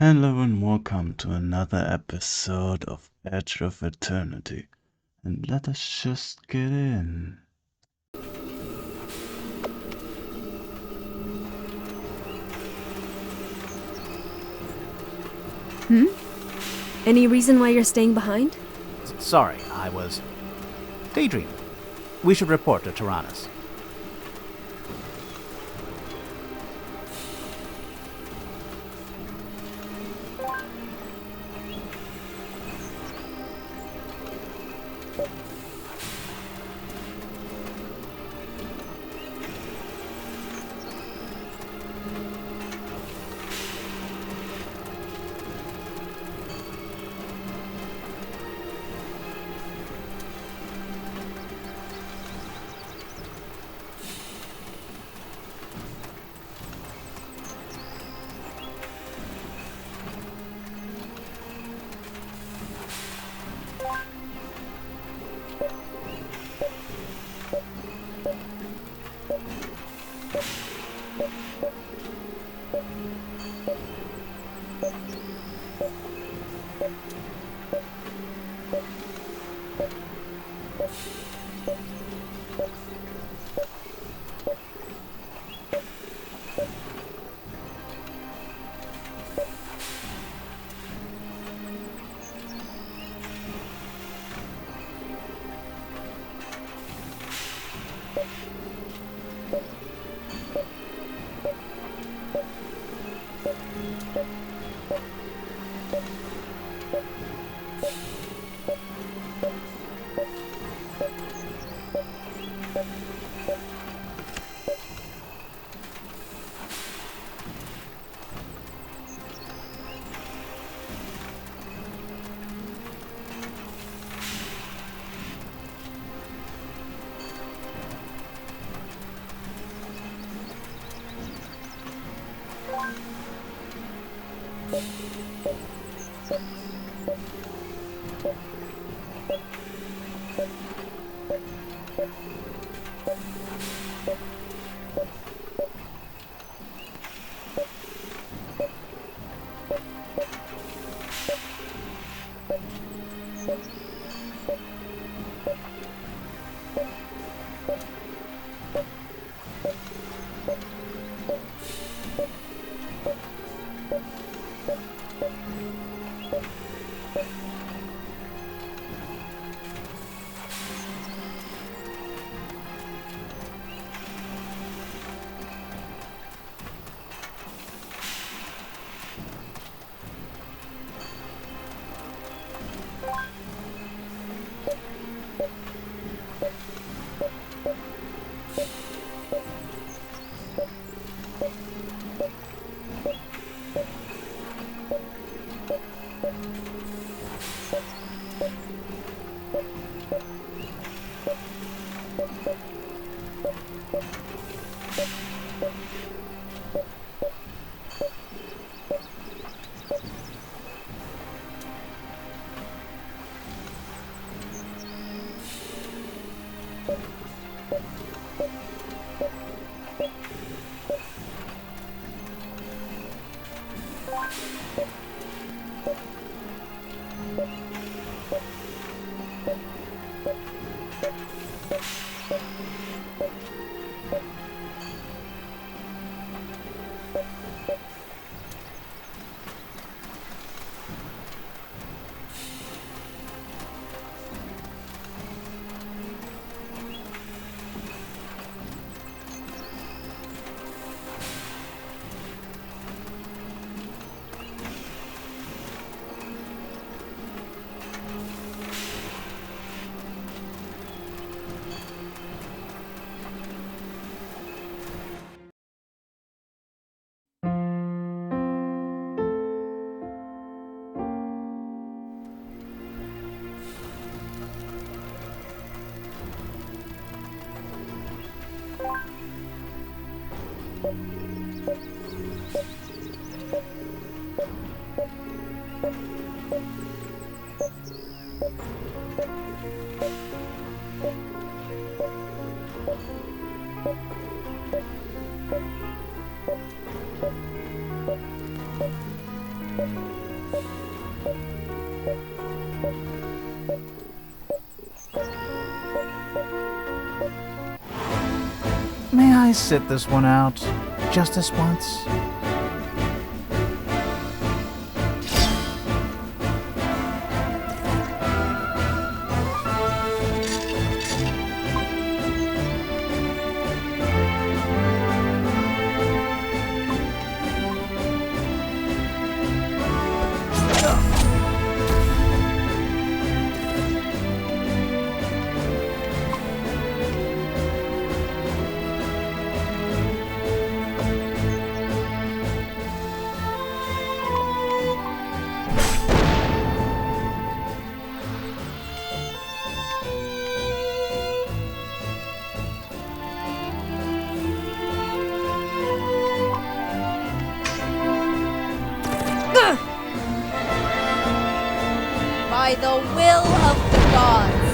Hello and welcome to another episode of Edge of Eternity. And let us just get in. Any reason why you're staying behind? Sorry, I was daydreaming. We should report to Tyrannus. May I sit this one out? Just this once? By the will of the gods.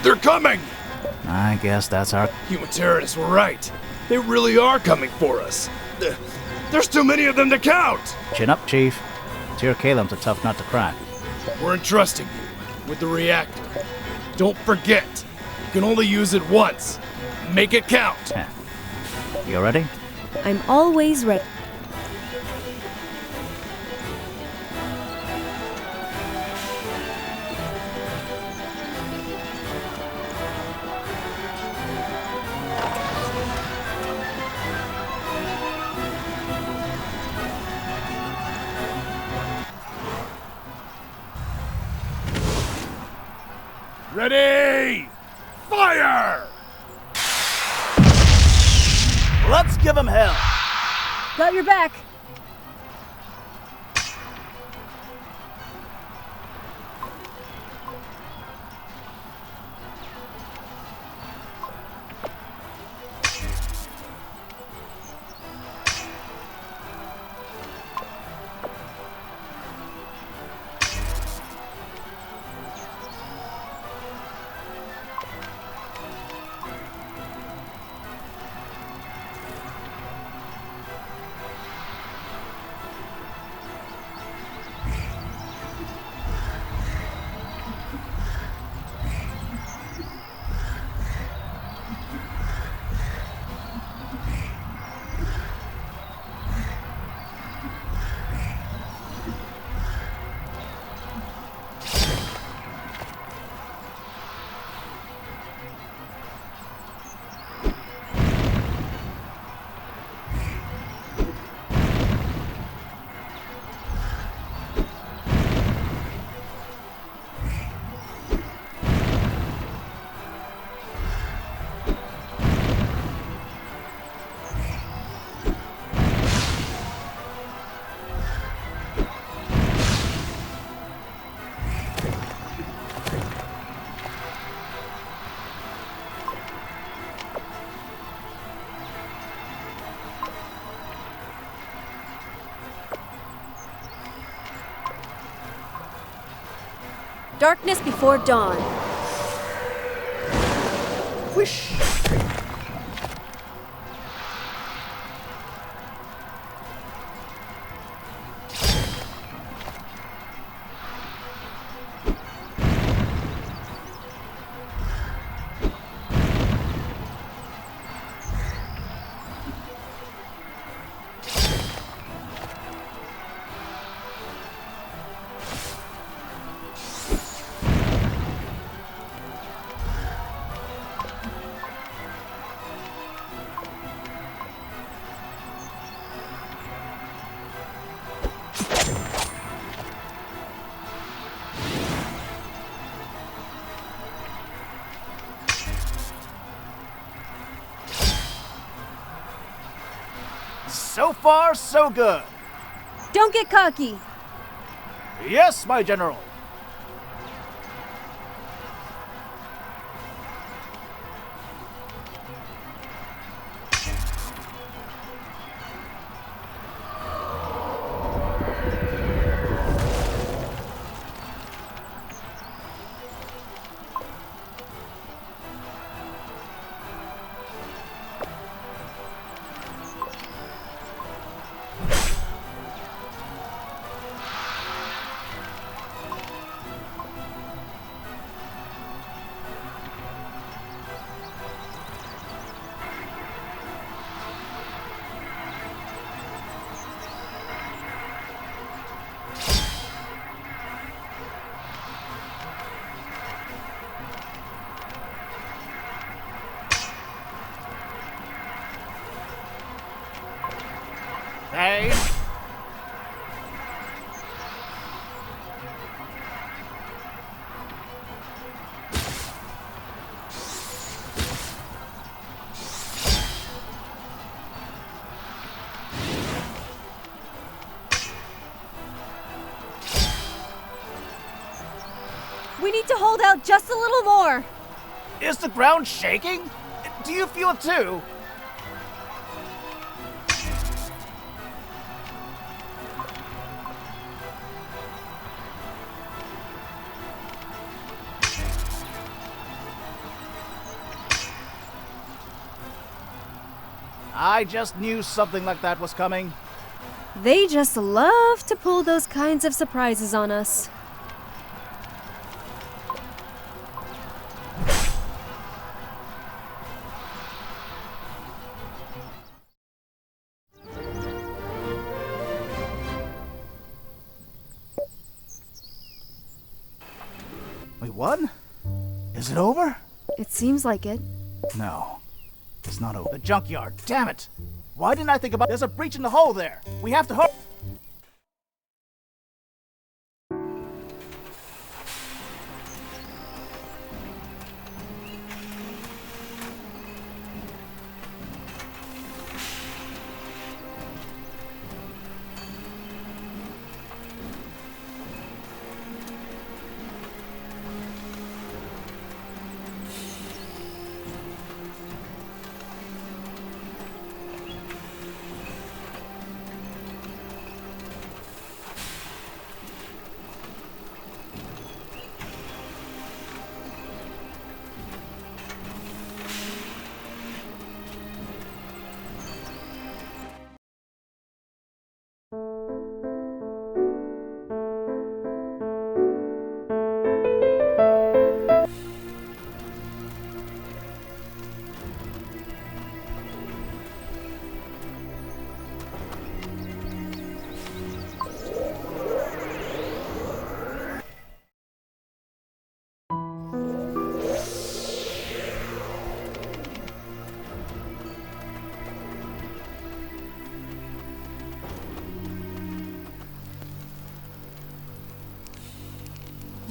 They're coming! I guess that's our... Humanitarians were right. They really are coming for us. There's too many of them to count! Chin up, Chief. Tyr Kalem's a tough nut to crack. We're entrusting you with the reactor. Don't forget, you can only use it once. Make it count! Heh. You ready? I'm always ready. Ready! Fire! Let's give him hell! Got your back. Darkness before dawn. Whoosh! So far, so good. Don't get cocky. Yes, my general. Hey. We need to hold out just a little more. Is the ground shaking? Do you feel it too? I just knew something like that was coming. They just love to pull those kinds of surprises on us. We won? Is it over? It seems like it. No, it's not over. The junkyard, damn it! Why didn't I think about— There's a breach in the hull there! We have to hurry!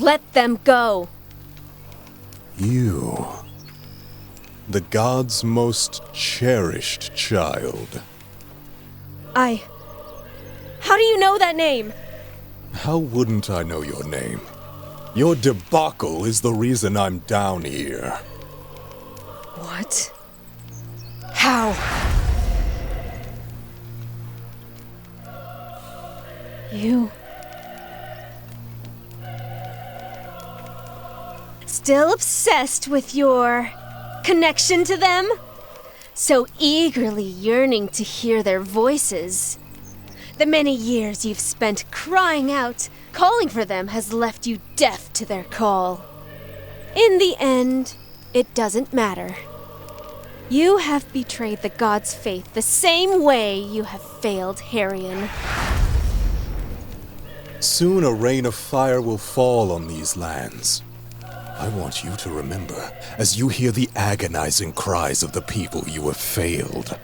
Let them go. You, the gods' most cherished child. How do you know that name? How wouldn't I know your name? Your debacle is the reason I'm down here. What? How? You... Still obsessed with your connection to them? So eagerly yearning to hear their voices. The many years you've spent crying out, calling for them has left you deaf to their call. In the end, it doesn't matter. You have betrayed the gods' faith the same way you have failed Harion. Soon a rain of fire will fall on these lands. I want you to remember as you hear the agonizing cries of the people you have failed.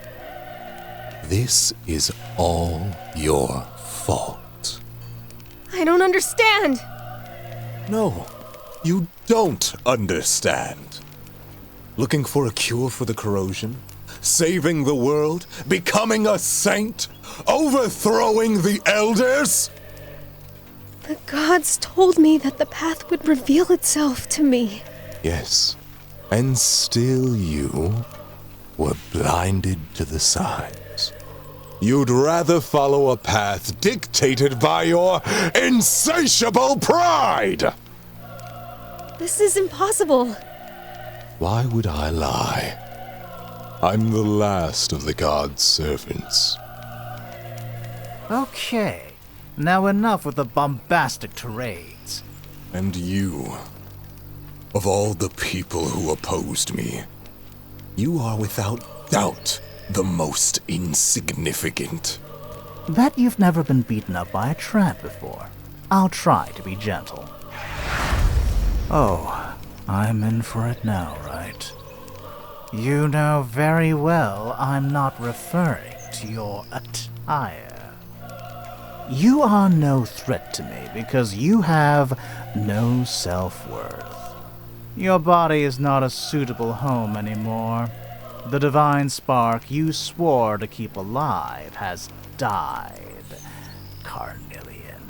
This is all your fault. I don't understand. No, you don't understand. Looking for a cure for the corrosion? Saving the world? Becoming a saint? Overthrowing the elders? The gods told me that the path would reveal itself to me. Yes, and still you were blinded to the signs. You'd rather follow a path dictated by your insatiable pride! This is impossible. Why would I lie? I'm the last of the gods' servants. Okay, now enough with the bombastic tirades. And you, of all the people who opposed me, you are without doubt the most insignificant. Bet you've never been beaten up by a tramp before. I'll try to be gentle. Oh, I'm in for it now, right? You know very well I'm not referring to your attire. You are no threat to me because you have no self-worth. Your body is not a suitable home anymore. The divine spark you swore to keep alive has died, Carnelian.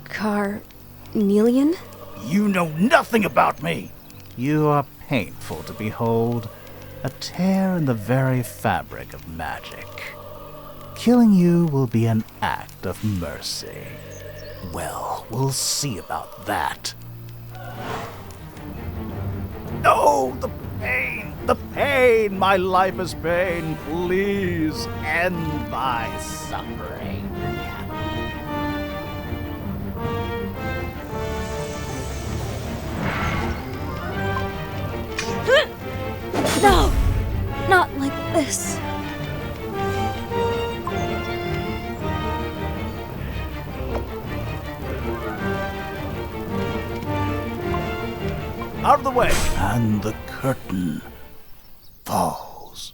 Carnelian? You know nothing about me! You are painful to behold, a tear in the very fabric of magic. Killing you will be an act of mercy. Well, we'll see about that. Oh, the pain! The pain! My life is pain! Please end my suffering. No! Not like this. Out of the way! And the curtain falls.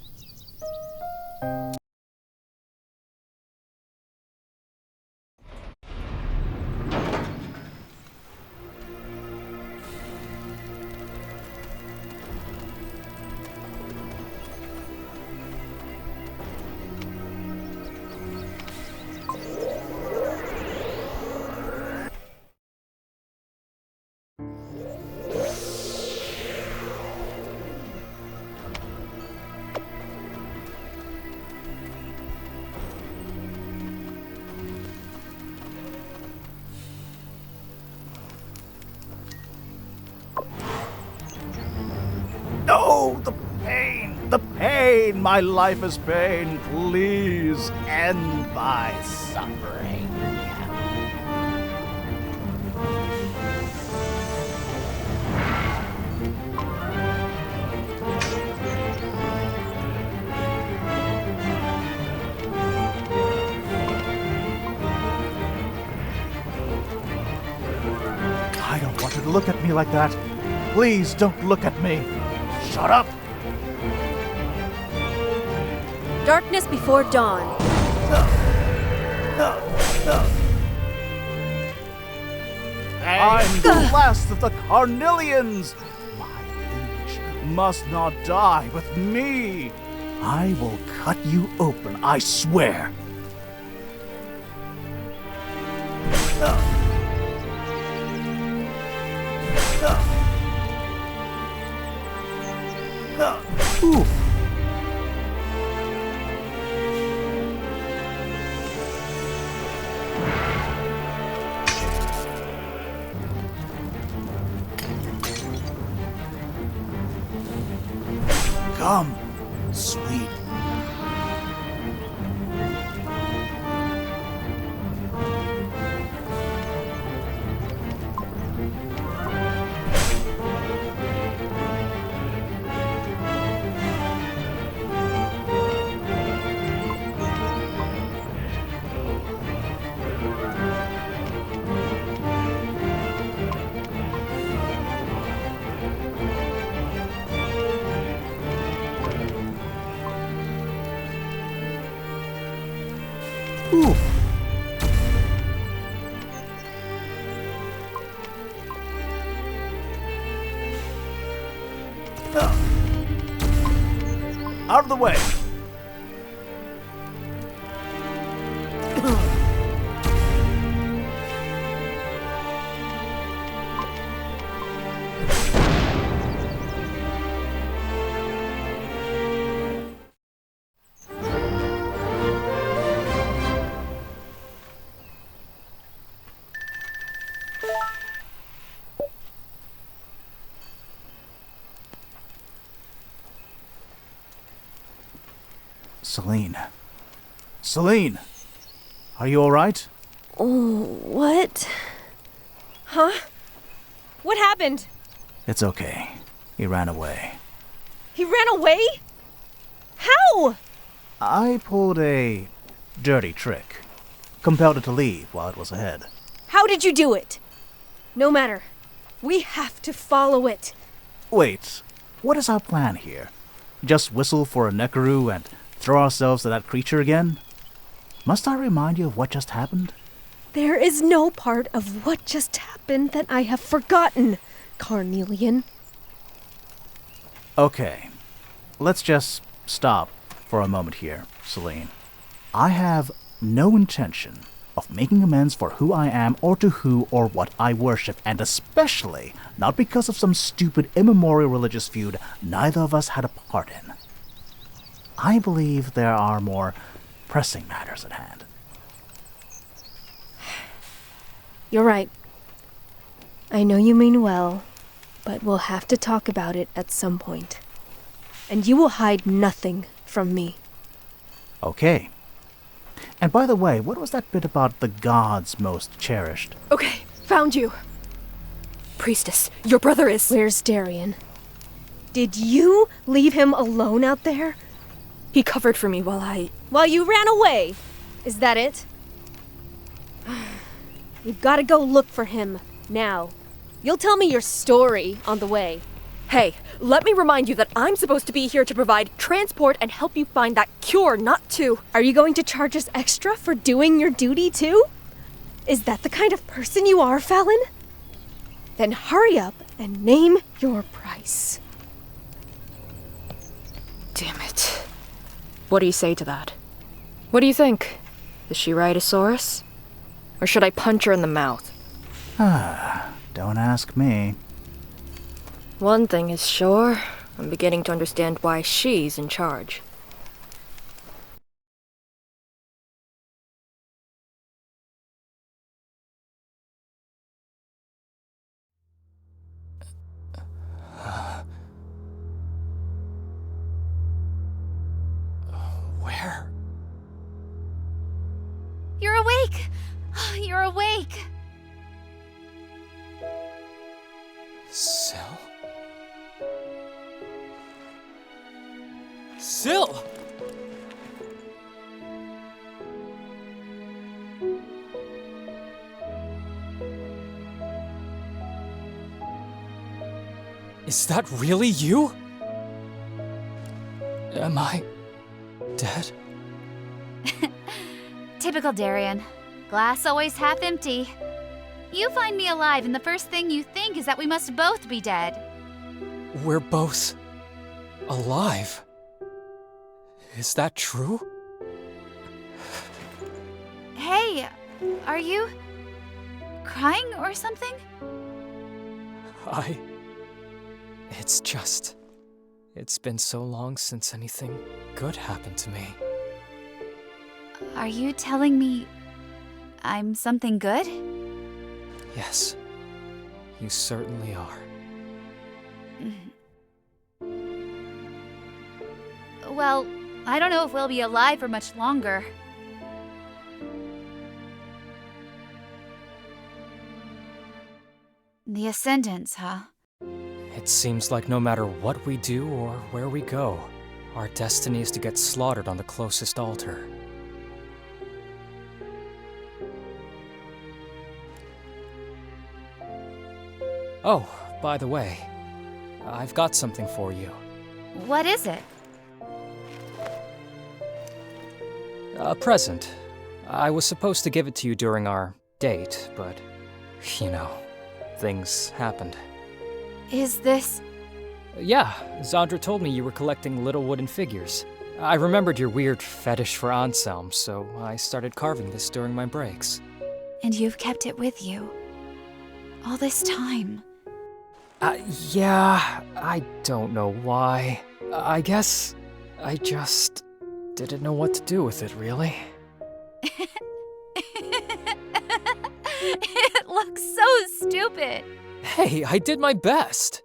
Oh, the pain! The pain! My life is pain! Please end my suffering. I don't want you to look at me like that. Please don't look at me. Shut up! Darkness before dawn. I'm the last of the Carnelians! My liege must not die with me! I will cut you open, I swear! Ooh. Come, sweet. Ooh. Out of the way. Celine. Celine! Are you alright? What? Huh? What happened? It's okay. He ran away. He ran away? How? I pulled a dirty trick. Compelled it to leave while it was ahead. How did you do it? No matter. We have to follow it. Wait, what is our plan here? Just whistle for a Nekaru and throw ourselves to that creature again? Must I remind you of what just happened? There is no part of what just happened that I have forgotten, Carnelian. Okay, let's just stop for a moment here, Celine. I have no intention of making amends for who I am or to who or what I worship, and especially not because of some stupid immemorial religious feud neither of us had a part in. I believe there are more pressing matters at hand. You're right. I know you mean well, but we'll have to talk about it at some point. And you will hide nothing from me. Okay. And by the way, what was that bit about the gods most cherished? Okay, found you. Priestess, your brother is... Where's Darian? Did you leave him alone out there? He covered for me while you ran away! Is that it? We've got to go look for him, now. You'll tell me your story on the way. Hey, let me remind you that I'm supposed to be here to provide transport and help you find that cure, not to... Are you going to charge us extra for doing your duty, too? Is that the kind of person you are, Fallon? Then hurry up and name your price. Damn it. What do you say to that? What do you think? Is she right, Asaurus? Or should I punch her in the mouth? Don't ask me. One thing is sure, I'm beginning to understand why she's in charge. Where? You're awake! You're awake! Syl? Syl! Is that really you? Am I dead? Typical Darian. Glass always half empty. You find me alive, and the first thing you think is that we must both be dead. We're both alive. Is that true? Hey, are you crying or something? It's been so long since anything good happened to me. Are you telling me I'm something good? Yes, you certainly are. Well, I don't know if we'll be alive for much longer. The Ascendants, huh? It seems like no matter what we do or where we go, our destiny is to get slaughtered on the closest altar. Oh, by the way, I've got something for you. What is it? A present. I was supposed to give it to you during our date, but, you know, things happened. Is this... Yeah, Zandra told me you were collecting little wooden figures. I remembered your weird fetish for Anselm, so I started carving this during my breaks. And you've kept it with you all this time? Yeah, I don't know why. I guess I just didn't know what to do with it, really. It looks so stupid. Hey, I did my best.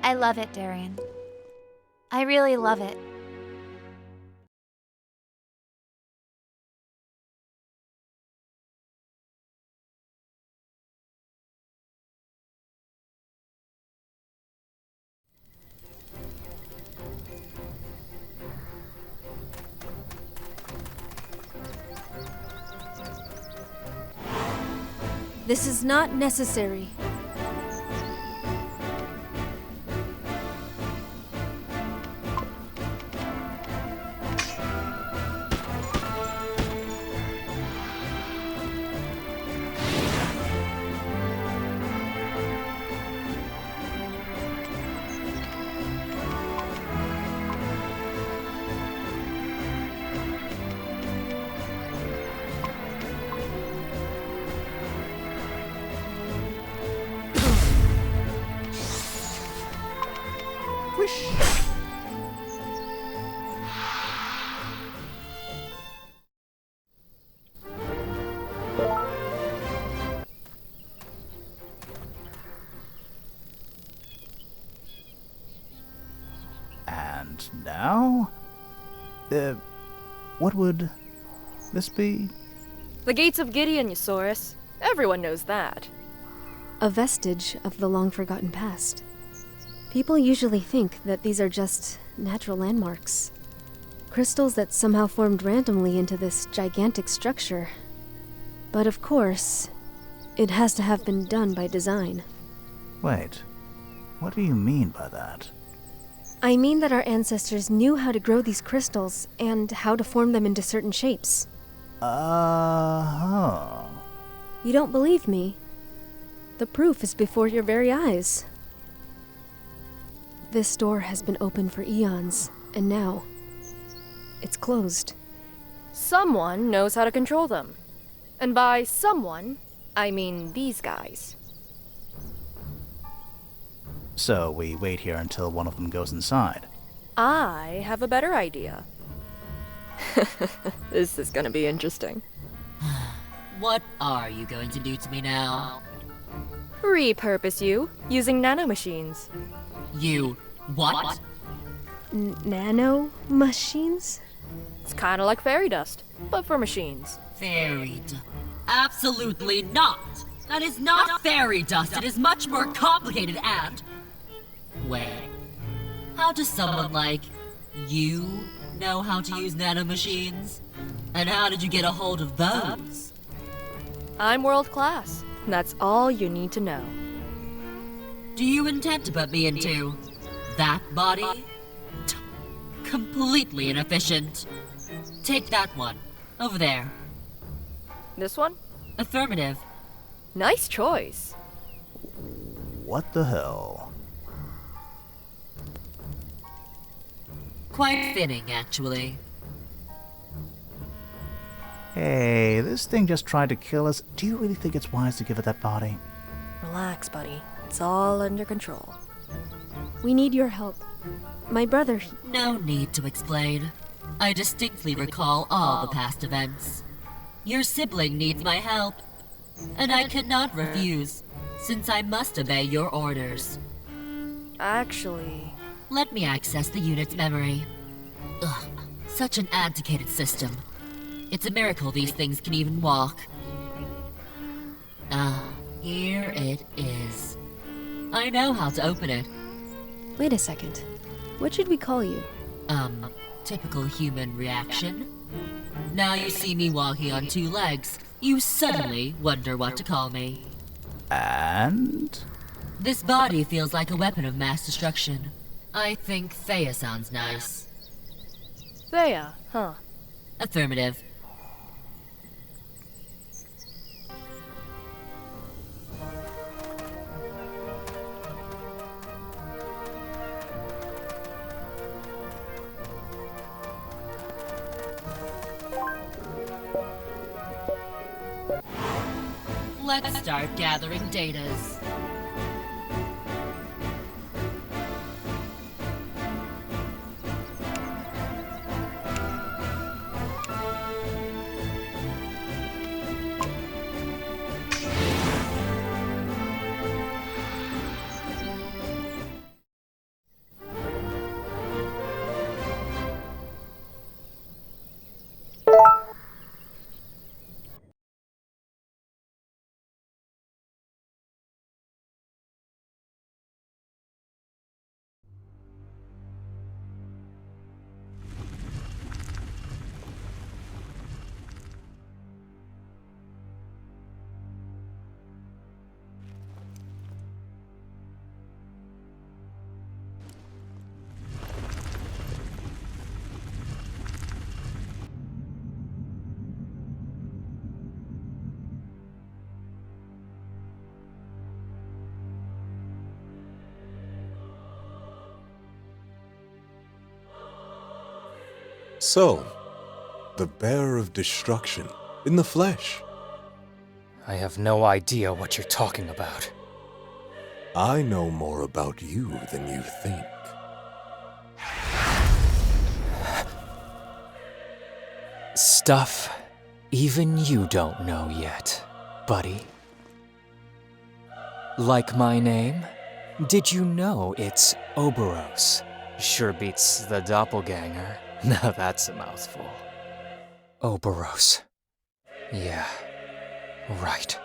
I love it, Darian. I really love it. This is not necessary. And now? What would this be? The Gates of Gideon, Eusaurus. Everyone knows that. A vestige of the long-forgotten past. People usually think that these are just natural landmarks. Crystals that somehow formed randomly into this gigantic structure. But of course, it has to have been done by design. Wait, what do you mean by that? I mean that our ancestors knew how to grow these crystals and how to form them into certain shapes. Uh-huh. You don't believe me? The proof is before your very eyes. This door has been open for eons, and now it's closed. Someone knows how to control them. And by someone, I mean these guys. So we wait here until one of them goes inside. I have a better idea. This is gonna be interesting. What are you going to do to me now? Repurpose you, using nanomachines. You... what? Nano machines? It's kinda like fairy dust, but for machines. Fairy dust. Absolutely not! That is not fairy dust, it is much more complicated and... Wait. How does someone like you know how to use nanomachines? And how did you get a hold of those? I'm world class. That's all you need to know. Do you intend to put me into that body? Completely inefficient. Take that one. Over there. This one? Affirmative. Nice choice. What the hell? Quite fitting, actually. Hey, this thing just tried to kill us. Do you really think it's wise to give it that body? Relax, buddy. It's all under control. We need your help. My brother. No need to explain. I distinctly recall all the past events. Your sibling needs my help, and I cannot refuse, since I must obey your orders. Actually... Let me access the unit's memory. Ugh, such an antiquated system. It's a miracle these things can even walk. Ah, here it is. I know how to open it. Wait a second. What should we call you? Typical human reaction. Now you see me walking on two legs, you suddenly wonder what to call me. And? This body feels like a weapon of mass destruction. I think Thea sounds nice. Thea, huh? Affirmative. Let's start gathering datas. So, the bearer of destruction in the flesh. I have no idea what you're talking about. I know more about you than you think. Stuff even you don't know yet, buddy. Like my name? Did you know it's Oberos? Sure beats the doppelganger. Now that's a mouthful. Oberos. Yeah, right.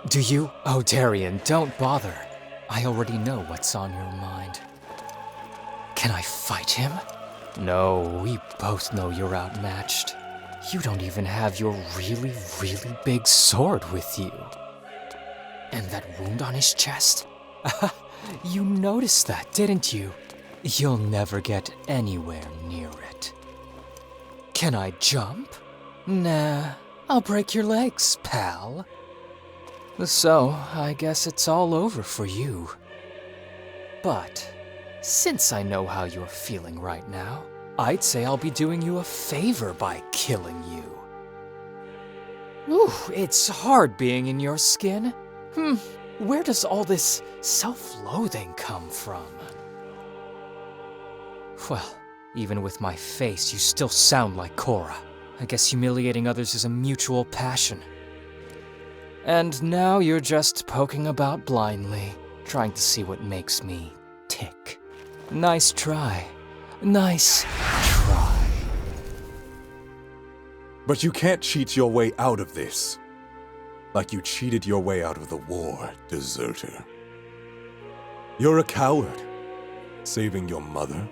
Do you? Oh, Darian, don't bother. I already know what's on your mind. Can I fight him? No, we both know you're outmatched. You don't even have your really, really big sword with you. And that wound on his chest? You noticed that, didn't you? You'll never get anywhere near it. Can I jump? Nah, I'll break your legs, pal. So, I guess it's all over for you. But, since I know how you're feeling right now, I'd say I'll be doing you a favor by killing you. Ooh, it's hard being in your skin. Where does all this self-loathing come from? Well, even with my face, you still sound like Cora. I guess humiliating others is a mutual passion. And now you're just poking about blindly, trying to see what makes me tick. Nice try. Nice try. But you can't cheat your way out of this. Like you cheated your way out of the war, deserter. You're a coward. Saving your mother,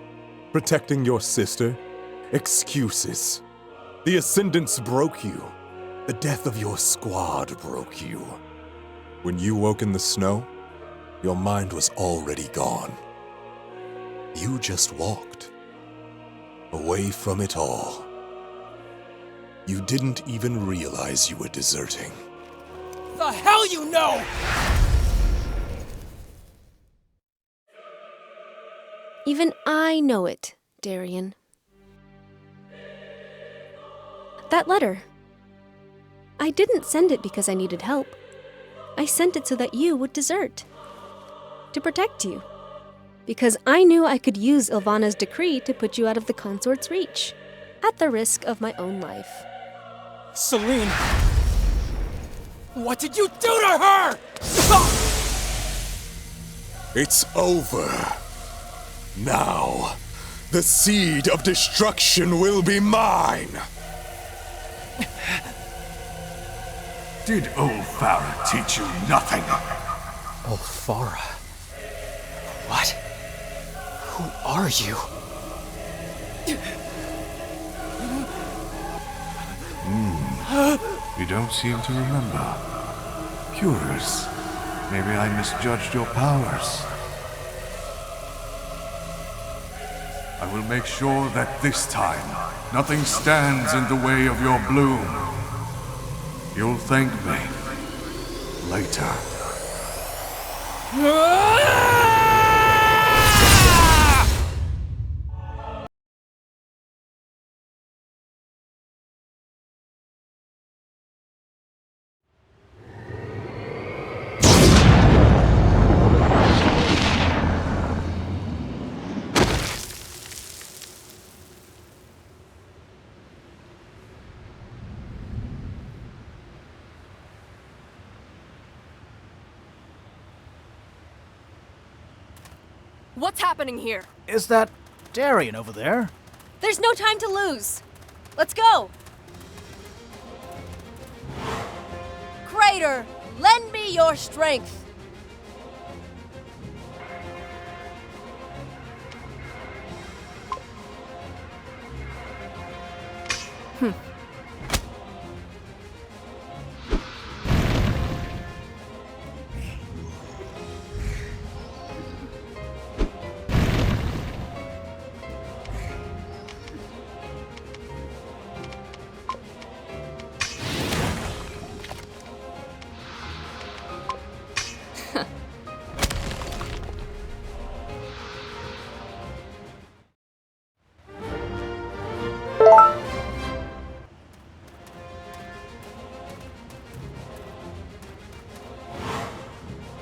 protecting your sister, excuses. The Ascendants broke you. The death of your squad broke you. When you woke in the snow, your mind was already gone. You just walked. Away from it all. You didn't even realize you were deserting. The hell you know! Even I know it, Darien. That letter. I didn't send it because I needed help. I sent it so that you would desert. To protect you. Because I knew I could use Ilvana's decree to put you out of the consort's reach, at the risk of my own life. Celine! What did you do to her? It's over. Now, the seed of destruction will be mine! Did old Farah teach you nothing? Oh, Farah. What? Who are you? You don't seem to remember. Curious. Maybe I misjudged your powers. I will make sure that this time, nothing stands in the way of your bloom. You'll thank me later. What's happening here? Is that Darien over there? There's no time to lose. Let's go. Crater, lend me your strength.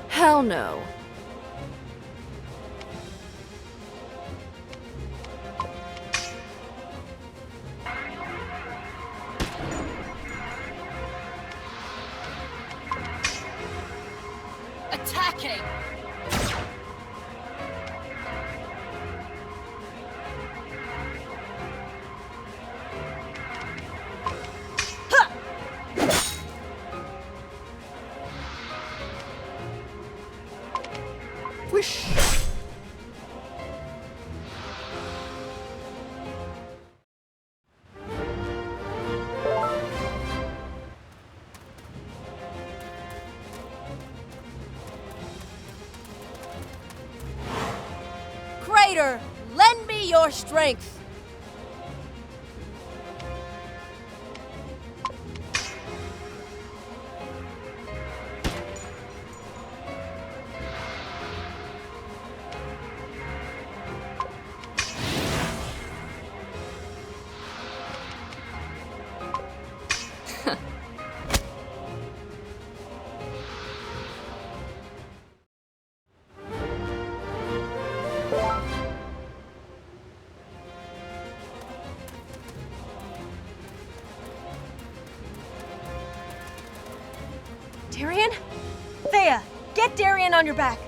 Hell no. Attacking! Wish. Crater, lend me your strength. Darien? Thea, get Darien on your back.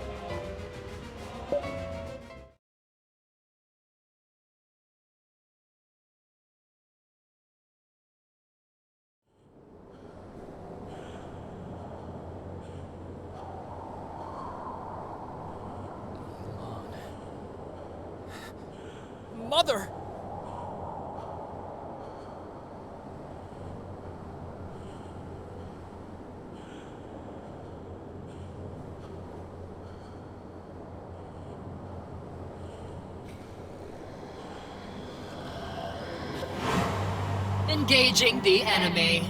Mother! Engaging the enemy.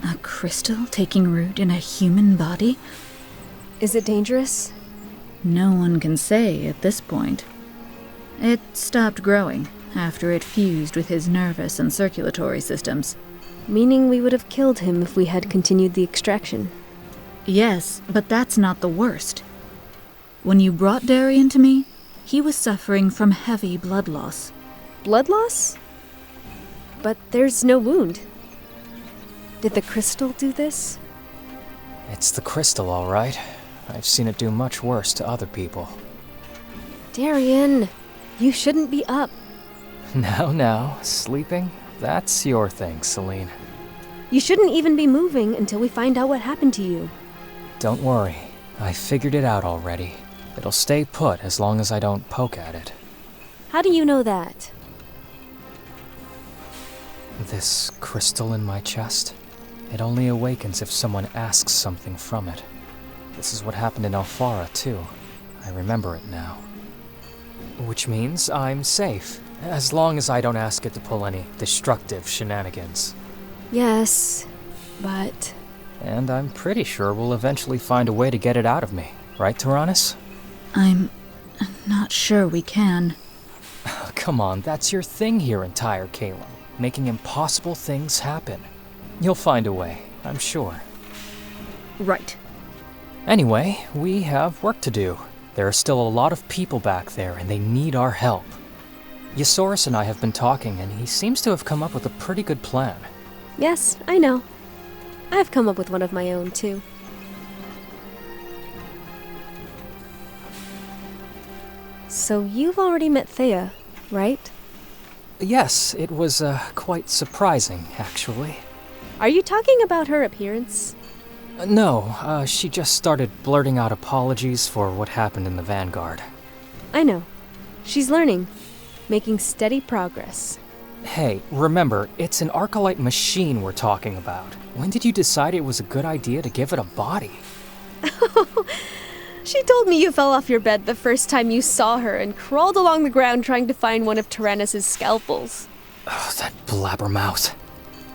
A crystal taking root in a human body? Is it dangerous? No one can say at this point. It stopped growing after it fused with his nervous and circulatory systems. Meaning we would have killed him if we had continued the extraction. Yes, but that's not the worst. When you brought Darien to me, he was suffering from heavy blood loss. Blood loss? But there's no wound. Did the crystal do this? It's the crystal, all right. I've seen it do much worse to other people. Darien, you shouldn't be up. Now, sleeping? That's your thing, Celine. You shouldn't even be moving until we find out what happened to you. Don't worry. I figured it out already. It'll stay put as long as I don't poke at it. How do you know that? This crystal in my chest? It only awakens if someone asks something from it. This is what happened in Alfara, too. I remember it now. Which means I'm safe, as long as I don't ask it to pull any destructive shenanigans. Yes, but... And I'm pretty sure we'll eventually find a way to get it out of me. Right, Tyrannus? I'm not sure we can. Come on, that's your thing here in Tyre, Caleb. Making impossible things happen. You'll find a way, I'm sure. Right. Anyway, we have work to do. There are still a lot of people back there, and they need our help. Yosaurus and I have been talking, and he seems to have come up with a pretty good plan. Yes, I know. I've come up with one of my own, too. So you've already met Thea, right? Yes, it was quite surprising, actually. Are you talking about her appearance? No, she just started blurting out apologies for what happened in the Vanguard. I know. She's learning, making steady progress. Hey, remember, it's an Arcolite machine we're talking about. When did you decide it was a good idea to give it a body? She told me you fell off your bed the first time you saw her and crawled along the ground trying to find one of Tyrannus's scalpels. Oh, that blabbermouth.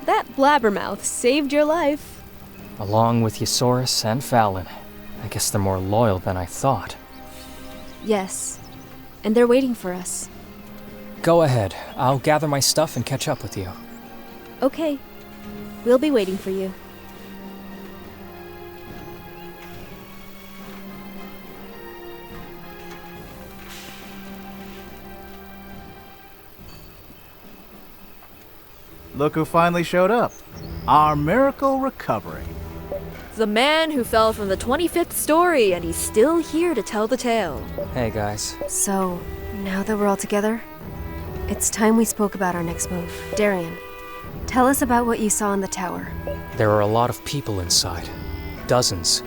That blabbermouth saved your life. Along with Yosaurus and Fallon. I guess they're more loyal than I thought. Yes, and they're waiting for us. Go ahead. I'll gather my stuff and catch up with you. Okay. We'll be waiting for you. Look who finally showed up. Our miracle recovery. The man who fell from the 25th story, and he's still here to tell the tale. Hey, guys. So, now that we're all together, it's time we spoke about our next move. Darien, tell us about what you saw in the tower. There are a lot of people inside. Dozens.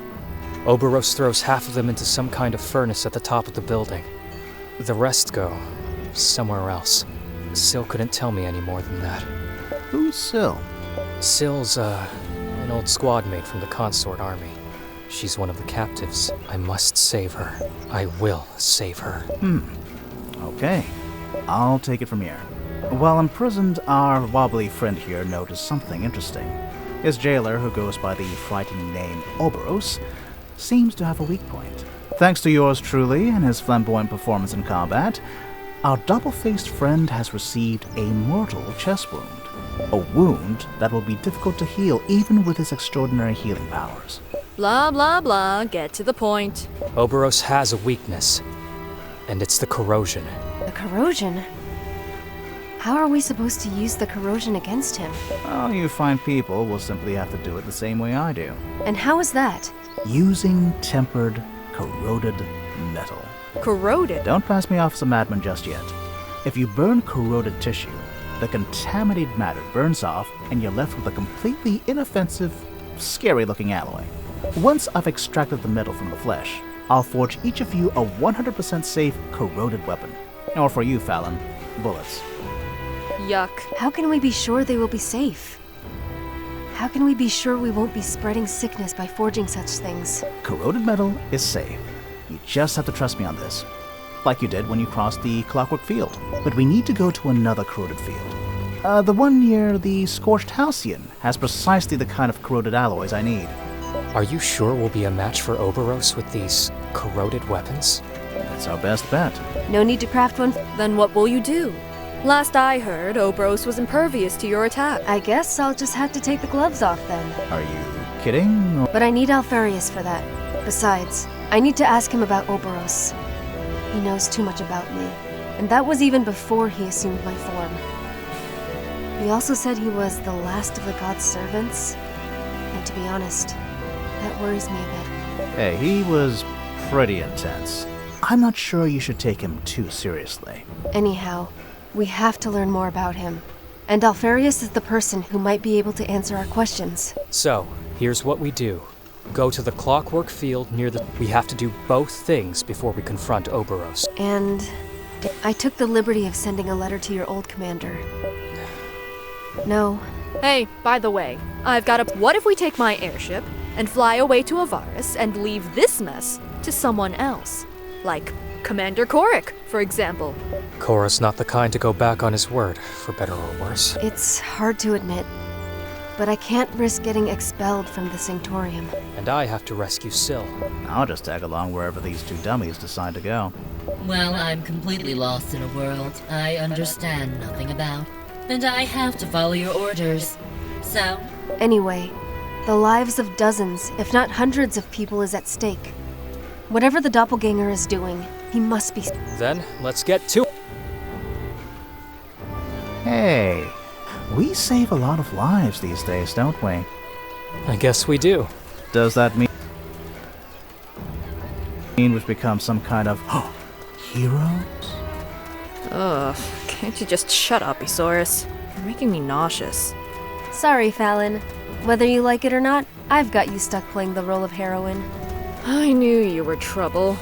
Oberos throws half of them into some kind of furnace at the top of the building. The rest go somewhere else. Syl couldn't tell me any more than that. Who's Syl? Syl's, an old squad mate from the consort army. She's one of the captives. I must save her. I will save her. Okay. I'll take it from here. While imprisoned, our wobbly friend here noticed something interesting. His jailer, who goes by the frightening name Oberos, seems to have a weak point. Thanks to yours truly and his flamboyant performance in combat, our double-faced friend has received a mortal chest wound. A wound that will be difficult to heal even with his extraordinary healing powers. Blah, blah, blah. Get to the point. Oberos has a weakness, and it's the corrosion. The corrosion? How are we supposed to use the corrosion against him? Oh, you fine people will simply have to do it the same way I do. And how is that? Using tempered, corroded metal. Corroded? Don't pass me off as a madman just yet. If you burn corroded tissue, the contaminated matter burns off and you're left with a completely inoffensive, scary-looking alloy. Once I've extracted the metal from the flesh, I'll forge each of you a 100% safe corroded weapon. Or for you, Fallon, bullets. Yuck. How can we be sure they will be safe? How can we be sure we won't be spreading sickness by forging such things? Corroded metal is safe. You just have to trust me on this. Like you did when you crossed the Clockwork Field. But we need to go to another corroded field. The one near the Scorched Halcyon has precisely the kind of corroded alloys I need. Are you sure we'll be a match for Oberos with these corroded weapons? That's our best bet. No need to craft one? Then what will you do? Last I heard, Oberos was impervious to your attack. I guess I'll just have to take the gloves off then. Are you kidding? Or... But I need Alfarius for that. Besides, I need to ask him about Oberos. He knows too much about me, and that was even before he assumed my form. He also said he was the last of the god's servants, and to be honest, that worries me a bit. Hey, he was pretty intense. I'm not sure you should take him too seriously. Anyhow, we have to learn more about him, and Alfarius is the person who might be able to answer our questions. So, here's what we do. Go to the Clockwork Field near the... We have to do both things before we confront Oberos. And I took the liberty of sending a letter to your old commander. No. Hey, by the way, I've got a... What if we take my airship and fly away to Avaris and leave this mess to someone else? Like Commander Korik, for example. Korra's not the kind to go back on his word, for better or worse. It's hard to admit, but I can't risk getting expelled from the Sanctorium. And I have to rescue Syl. I'll just tag along wherever these two dummies decide to go. Well, I'm completely lost in a world I understand nothing about, and I have to follow your orders. So? Anyway, the lives of dozens, if not hundreds of people is at stake. Whatever the doppelganger is doing, he must be... Then, let's get to... Hey, we save a lot of lives these days, don't we? I guess we do. Does that mean we've become some kind of heroes? Ugh, can't you just shut up, Isaurus? You're making me nauseous. Sorry, Fallon. Whether you like it or not, I've got you stuck playing the role of heroine. I knew you were trouble.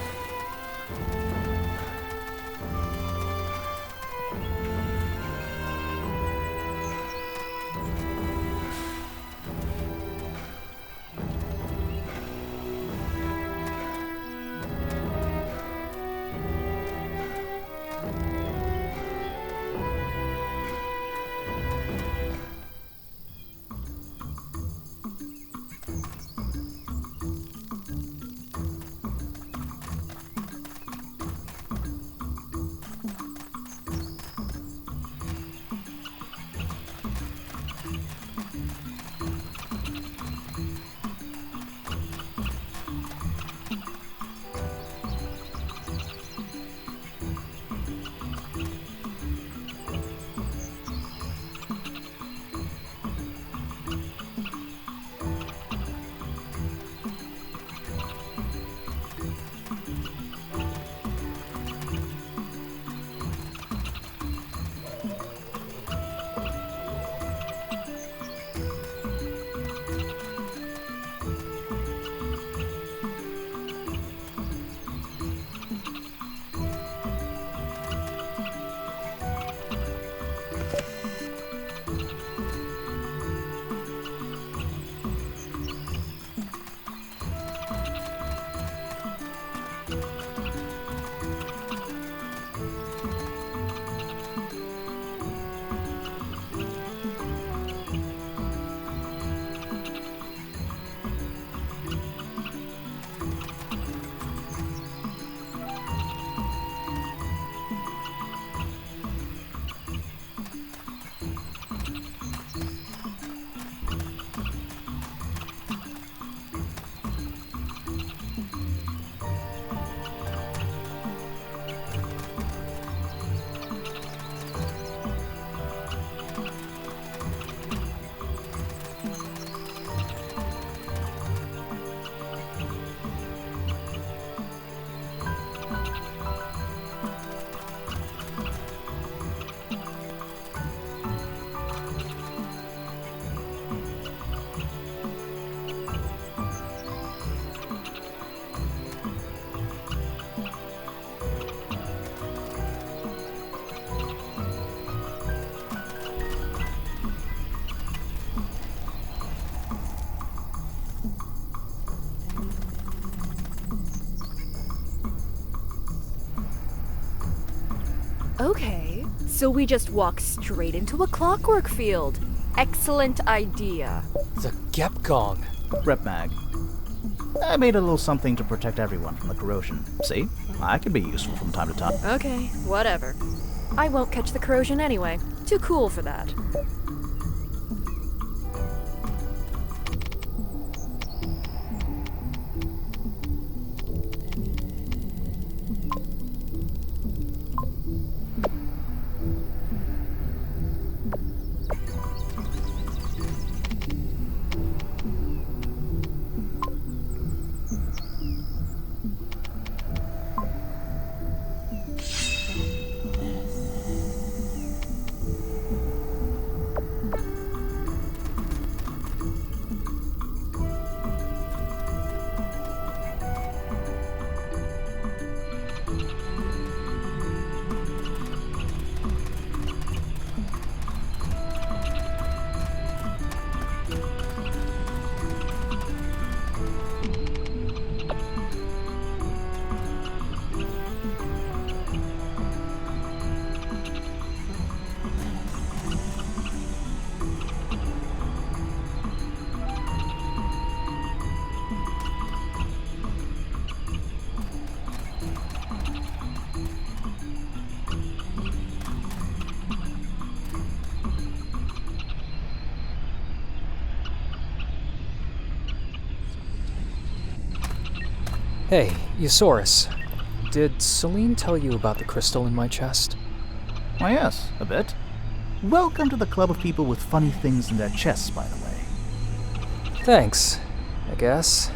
Okay, so we just walk straight into a clockwork field. Excellent idea. The Gepgong. Rep Mag. I made a little something to protect everyone from the corrosion. See? I could be useful from time to time. Okay, whatever. I won't catch the corrosion anyway. Too cool for that. Hey, Eusaurus. Did Celine tell you about the crystal in my chest? Why, yes, a bit. Welcome to the club of people with funny things in their chests, by the way. Thanks, I guess.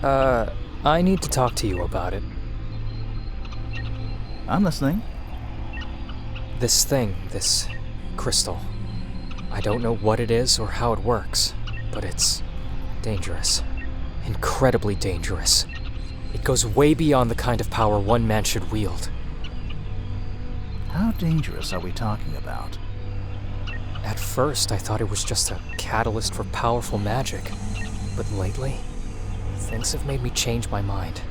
I need to talk to you about it. I'm listening. This thing, this crystal. I don't know what it is or how it works, but it's dangerous. Incredibly dangerous. It goes way beyond the kind of power one man should wield. How dangerous are we talking about? At first, I thought it was just a catalyst for powerful magic. But lately, things have made me change my mind.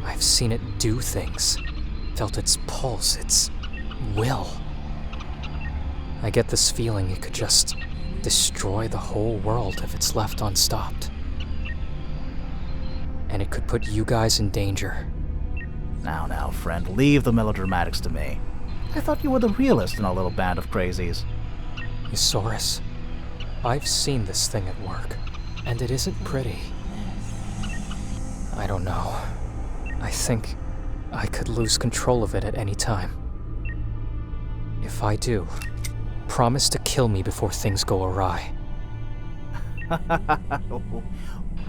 I've seen it do things, felt its pulse, its will. I get this feeling it could just destroy the whole world if it's left unstopped. And it could put you guys in danger. Now, friend, leave the melodramatics to me. I thought you were the realist in our little band of crazies. Eusaurus, I've seen this thing at work, and it isn't pretty. I don't know. I think I could lose control of it at any time. If I do, promise to kill me before things go awry.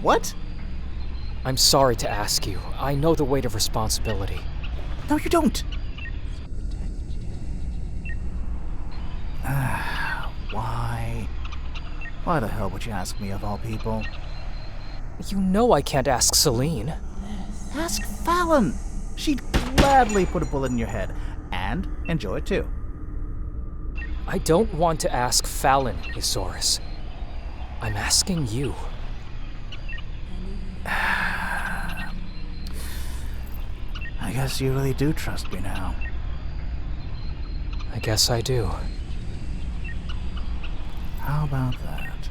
What? I'm sorry to ask you. I know the weight of responsibility. No, you don't. Why the hell would you ask me of all people? You know I can't ask Celine. Ask Fallon. She'd gladly put a bullet in your head, and enjoy it too. I don't want to ask Fallon, Eusaurus. I'm asking you. I guess you really do trust me now. I guess I do. How about that?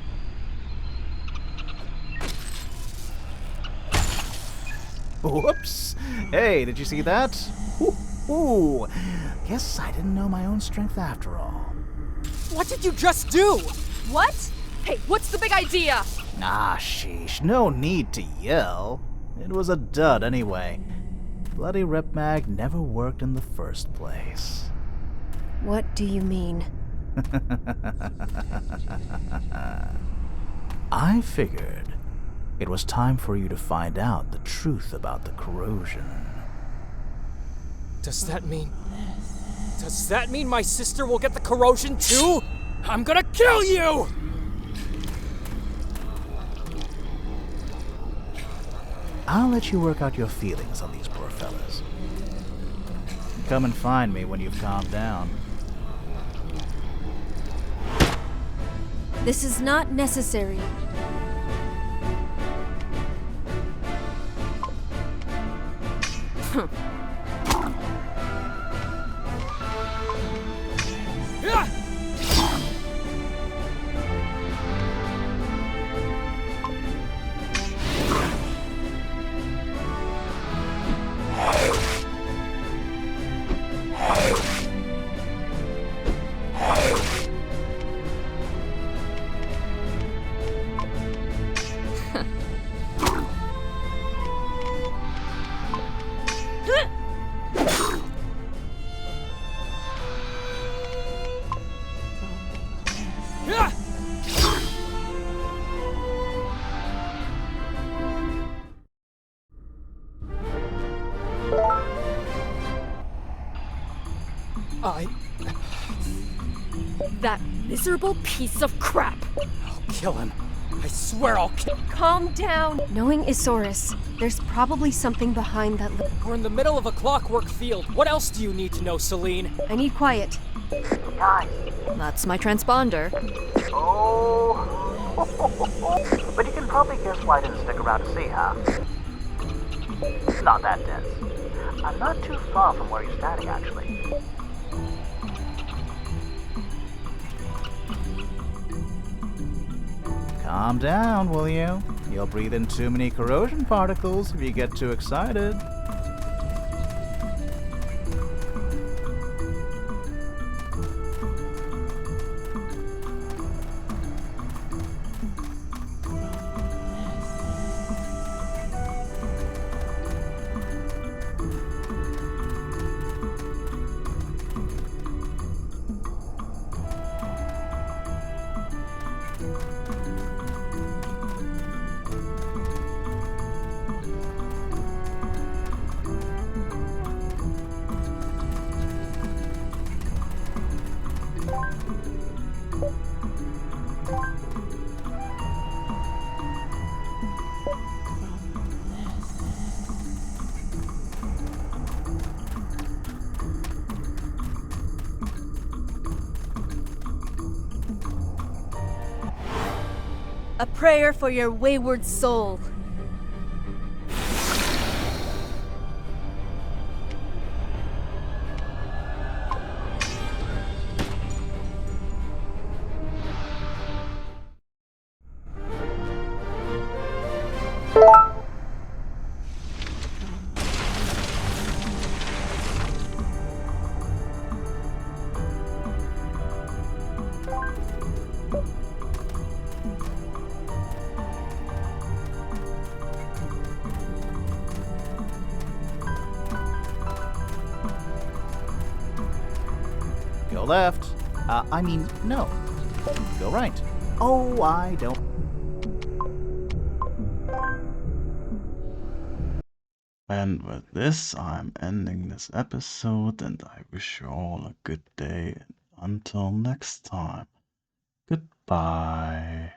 Whoops! Hey, did you see that? Ooh. Guess I didn't know my own strength after all. What did you just do? What? Hey, what's the big idea? Ah, sheesh. No need to yell. It was a dud anyway. Bloody Rep Mag never worked in the first place. What do you mean? I figured it was time for you to find out the truth about the corrosion. Does that mean my sister will get the corrosion too? I'm gonna kill you! I'll let you work out your feelings on these poor fellas. Come and find me when you've calmed down. This is not necessary. That miserable piece of crap! I'll kill him. I swear I'll kill. Calm down. Knowing Isaurus, there's probably something behind that. We're in the middle of a clockwork field. What else do you need to know, Celine? I need quiet. Guys. That's my transponder. Oh. But you can probably guess why I didn't stick around to see, huh? Not that dense. I'm not too far from where you're standing, actually. Calm down, will you? You'll breathe in too many corrosion particles if you get too excited. A prayer for your wayward soul. Go left. No. Go right. Oh, I don't. And with this, I'm ending this episode, and I wish you all a good day. And until next time, goodbye.